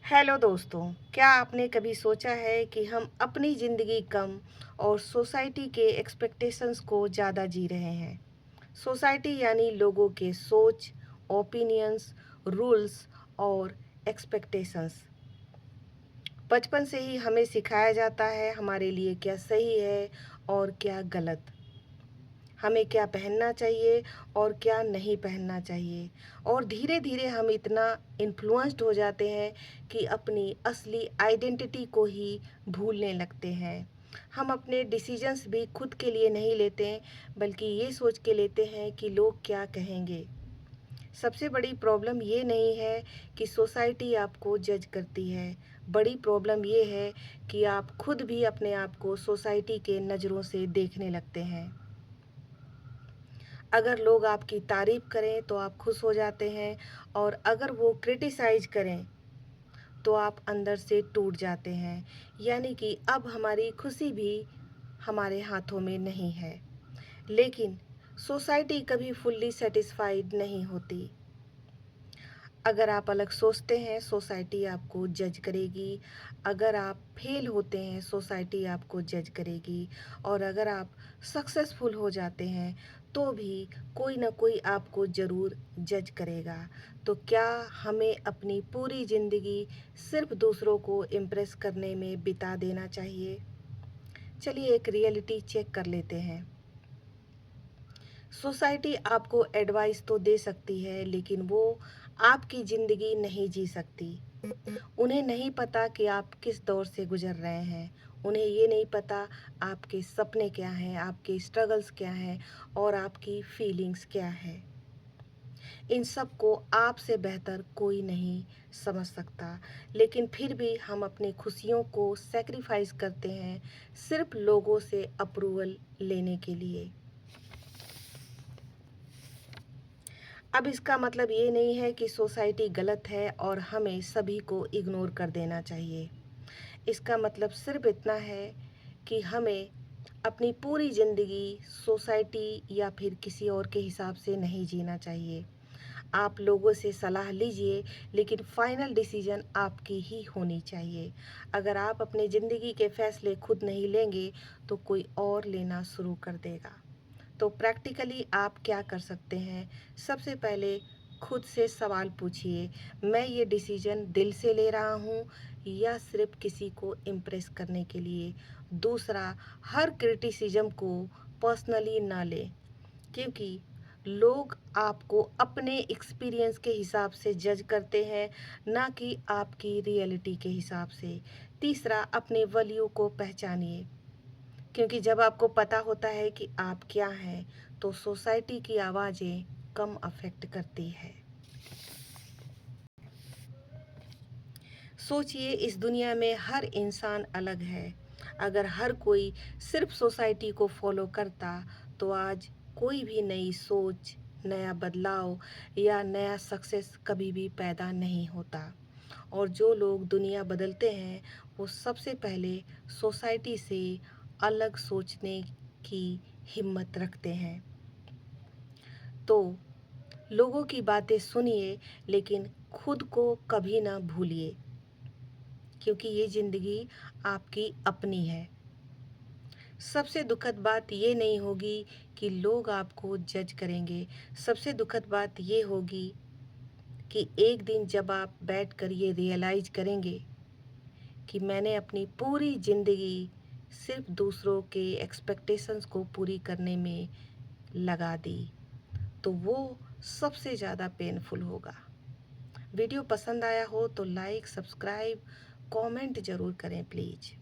Hello दोस्तों, क्या आपने कभी सोचा है कि हम अपनी ज़िंदगी कम और सोसाइटी के एक्सपेक्टेशंस को ज़्यादा जी रहे हैं। सोसाइटी यानी लोगों के सोच, ओपिनियंस, रूल्स और एक्सपेक्टेशंस। बचपन से ही हमें सिखाया जाता है हमारे लिए क्या सही है और क्या गलत। हमें क्या पहनना चाहिए और क्या नहीं पहनना चाहिए। और धीरे धीरे हम इतना इन्फ्लुएंस्ड हो जाते हैं कि अपनी असली आइडेंटिटी को ही भूलने लगते हैं। हम अपने डिसीजंस भी खुद के लिए नहीं लेते, बल्कि ये सोच के लेते हैं कि लोग क्या कहेंगे। सबसे बड़ी प्रॉब्लम ये नहीं है कि सोसाइटी आपको जज करती है। बड़ी प्रॉब्लम ये है कि आप खुद भी अपने आप को सोसाइटी के नज़रों से देखने लगते हैं। अगर लोग आपकी तारीफ़ करें तो आप खुश हो जाते हैं, और अगर वो क्रिटिसाइज़ करें तो आप अंदर से टूट जाते हैं। यानी कि अब हमारी खुशी भी हमारे हाथों में नहीं है। लेकिन सोसाइटी कभी फुल्ली सैटिस्फाइड नहीं होती। अगर आप अलग सोचते हैं, सोसाइटी आपको जज करेगी। अगर आप फेल होते हैं, सोसाइटी आपको जज करेगी। और अगर आप सक्सेसफुल हो जाते हैं तो भी कोई ना कोई आपको ज़रूर जज करेगा। तो क्या हमें अपनी पूरी ज़िंदगी सिर्फ दूसरों को इम्प्रेस करने में बिता देना चाहिए? चलिए एक रियलिटी चेक कर लेते हैं। सोसाइटी आपको एडवाइस तो दे सकती है, लेकिन वो आपकी ज़िंदगी नहीं जी सकती। उन्हें नहीं पता कि आप किस दौर से गुजर रहे हैं। उन्हें ये नहीं पता आपके सपने क्या हैं, आपके स्ट्रगल्स क्या हैं और आपकी फीलिंग्स क्या है। इन सब को आपसे बेहतर कोई नहीं समझ सकता। लेकिन फिर भी हम अपनी खुशियों को सैक्रिफाइस करते हैं सिर्फ लोगों से अप्रूवल लेने के लिए। अब इसका मतलब ये नहीं है कि सोसाइटी गलत है और हमें सभी को इग्नोर कर देना चाहिए। इसका मतलब सिर्फ इतना है कि हमें अपनी पूरी ज़िंदगी सोसाइटी या फिर किसी और के हिसाब से नहीं जीना चाहिए। आप लोगों से सलाह लीजिए, लेकिन फाइनल डिसीजन आपकी ही होनी चाहिए। अगर आप अपनी ज़िंदगी के फैसले खुद नहीं लेंगे तो कोई और लेना शुरू कर देगा। तो प्रैक्टिकली आप क्या कर सकते हैं? सबसे पहले खुद से सवाल पूछिए, मैं ये डिसीजन दिल से ले रहा हूँ या सिर्फ किसी को इम्प्रेस करने के लिए? दूसरा, हर क्रिटिसिज्म को पर्सनली ना लें, क्योंकि लोग आपको अपने एक्सपीरियंस के हिसाब से जज करते हैं, ना कि आपकी रियलिटी के हिसाब से। तीसरा, अपने वैल्यू को पहचानिए, क्योंकि जब आपको पता होता है कि आप क्या हैं, तो सोसाइटी की आवाज़ें कम अफेक्ट करती है। सोचिए, इस दुनिया में हर इंसान अलग है। अगर हर कोई सिर्फ सोसाइटी को फॉलो करता तो आज कोई भी नई सोच, नया बदलाव या नया सक्सेस कभी भी पैदा नहीं होता। और जो लोग दुनिया बदलते हैं वो सबसे पहले सोसाइटी से अलग सोचने की हिम्मत रखते हैं। तो लोगों की बातें सुनिए, लेकिन खुद को कभी ना भूलिए, क्योंकि ये ज़िंदगी आपकी अपनी है। सबसे दुखद बात ये नहीं होगी कि लोग आपको जज करेंगे। सबसे दुखद बात ये होगी कि एक दिन जब आप बैठकर ये रियलाइज़ करेंगे कि मैंने अपनी पूरी ज़िंदगी सिर्फ दूसरों के एक्सपेक्टेशंस को पूरी करने में लगा दी, तो वो सबसे ज़्यादा पेनफुल होगा। वीडियो पसंद आया हो तो लाइक, सब्सक्राइब, कमेंट ज़रूर करें प्लीज़।